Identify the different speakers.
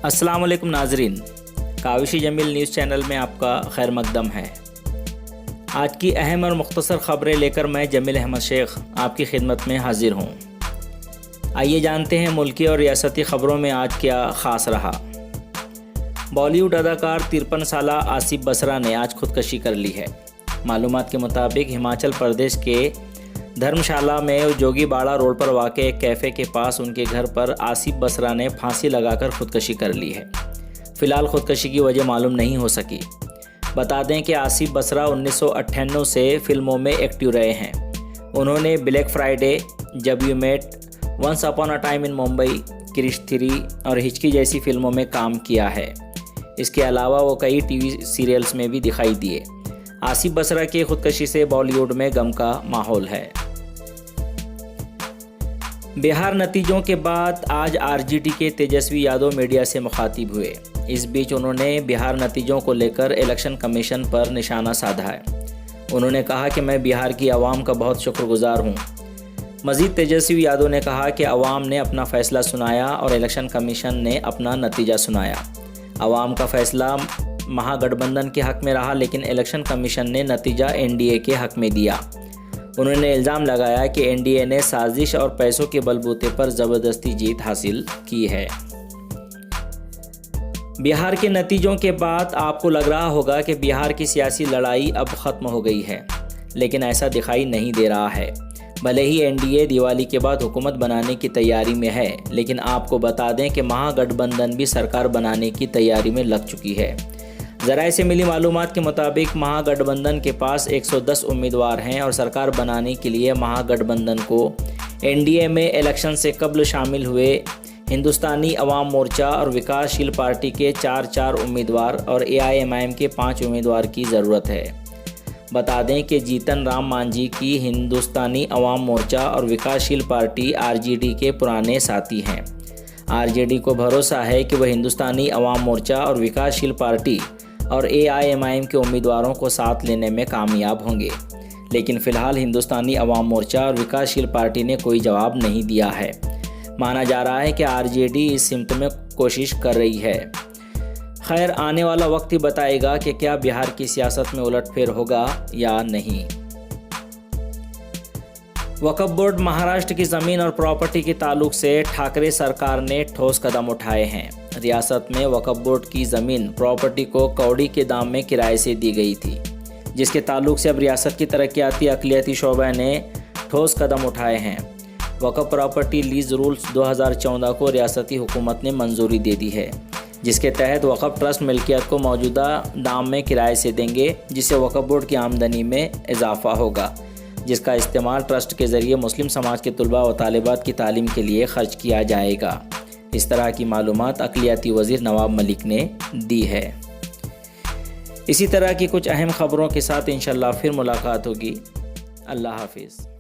Speaker 1: अस्सलाम वालेकुम नाजरीन, काविशी जमील न्यूज़ चैनल में आपका खैर मकदम है। आज की अहम और मुख्तसर ख़बरें लेकर मैं जमील अहमद शेख आपकी खिदमत में हाजिर हूँ। आइए जानते हैं मुल्की और रियासती ख़बरों में आज क्या ख़ास रहा। बॉलीवुड अदाकार 53 साला आसिफ बसरा ने आज खुदकशी कर ली है। मालूमात के मुताबिक हिमाचल प्रदेश के धर्मशाला में जोगीबाड़ा रोड पर वाक़े एक कैफ़े के पास उनके घर पर आसिफ बसरा ने फांसी लगाकर खुदकशी कर ली है। फ़िलहाल खुदकशी की वजह मालूम नहीं हो सकी। बता दें कि आसिफ बसरा 1998 से फिल्मों में एक्टिव रहे हैं। उन्होंने Black Friday, Jab we met, Once Upon a Time in Mumbai, Krrish 3 और हिचकी जैसी फिल्मों में काम किया है। इसके अलावा वो कई टीवी सीरियल्स में भी दिखाई दिए। आसिफ बसरा की खुदकशी से बॉलीवुड में गम का माहौल है। बिहार नतीजों के बाद आज आरजेडी के तेजस्वी यादव मीडिया से मुखातिब हुए। इस बीच उन्होंने बिहार नतीजों को लेकर इलेक्शन कमीशन पर निशाना साधा है। उन्होंने कहा कि मैं बिहार की आवाम का बहुत शुक्रगुजार हूं। मज़ीद तेजस्वी यादव ने कहा कि आवाम ने अपना फ़ैसला सुनाया और इलेक्शन कमीशन ने अपना नतीजा सुनाया। आवाम का फ़ैसला महागठबंधन के हक़ में रहा, लेकिन इलेक्शन कमीशन ने नतीजा एनडीए के हक़ में दिया। उन्होंने इल्ज़ाम लगाया कि एनडीए ने साजिश और पैसों के बलबूते पर ज़बरदस्ती जीत हासिल की है। बिहार के नतीजों के बाद आपको लग रहा होगा कि बिहार की सियासी लड़ाई अब ख़त्म हो गई है, लेकिन ऐसा दिखाई नहीं दे रहा है। भले ही एनडीए दिवाली के बाद हुकूमत बनाने की तैयारी में है, लेकिन आपको बता दें कि महागठबंधन भी सरकार बनाने की तैयारी में लग चुकी है। ज़राए से मिली मालूमात के मुताबिक महागठबंधन के पास 110 उम्मीदवार हैं और सरकार बनाने के लिए महागठबंधन को एनडीए में इलेक्शन से कबल शामिल हुए हिंदुस्तानी अवाम मोर्चा और विकासशील पार्टी के 4 उम्मीदवार और एआईएमआईएम के 5 उम्मीदवार की ज़रूरत है। बता दें कि जीतन राम मांझी की हिंदुस्तानी अवाम मोर्चा और विकासशील पार्टी आरजेडी के पुराने साथी हैं। आरजेडी को भरोसा है कि वह हिंदुस्तानी अवाम मोर्चा और विकासशील पार्टी और एआईएमआईएम के उम्मीदवारों को साथ लेने में कामयाब होंगे, लेकिन फ़िलहाल हिंदुस्तानी अवाम मोर्चा और विकासशील पार्टी ने कोई जवाब नहीं दिया है। माना जा रहा है कि आरजेडी इस सिमत में कोशिश कर रही है। खैर, आने वाला वक्त ही बताएगा कि क्या बिहार की सियासत में उलटफेर होगा या नहीं। वक्फ बोर्ड महाराष्ट्र की ज़मीन और प्रॉपर्टी के ताल्लुक से ठाकरे सरकार ने ठोस कदम उठाए हैं। रियासत में वक्फ बोर्ड की ज़मीन प्रॉपर्टी को कौड़ी के दाम में किराए से दी गई थी, जिसके ताल्लुक से अब रियासत की तरक्याती अक़लियती शोबा ने ठोस कदम उठाए हैं। वक्फ प्रॉपर्टी लीज रूल्स 2014 को रियासती हुकूमत ने मंजूरी दे दी है, जिसके तहत वक्फ ट्रस्ट मिल्कियत को मौजूदा दाम में किराए से देंगे, जिससे वक्फ बोर्ड की आमदनी में इजाफा होगा, जिसका इस्तेमाल ट्रस्ट के ज़रिए मुस्लिम समाज के तलबा व तालिबात की तालीम के लिए ख़र्च किया जाएगा। इस तरह की मालूमात अक़लियती वज़ीर नवाब मलिक ने दी है। इसी तरह की कुछ अहम ख़बरों के साथ इंशाअल्लाह फिर मुलाकात होगी। अल्लाह हाफ़िज़।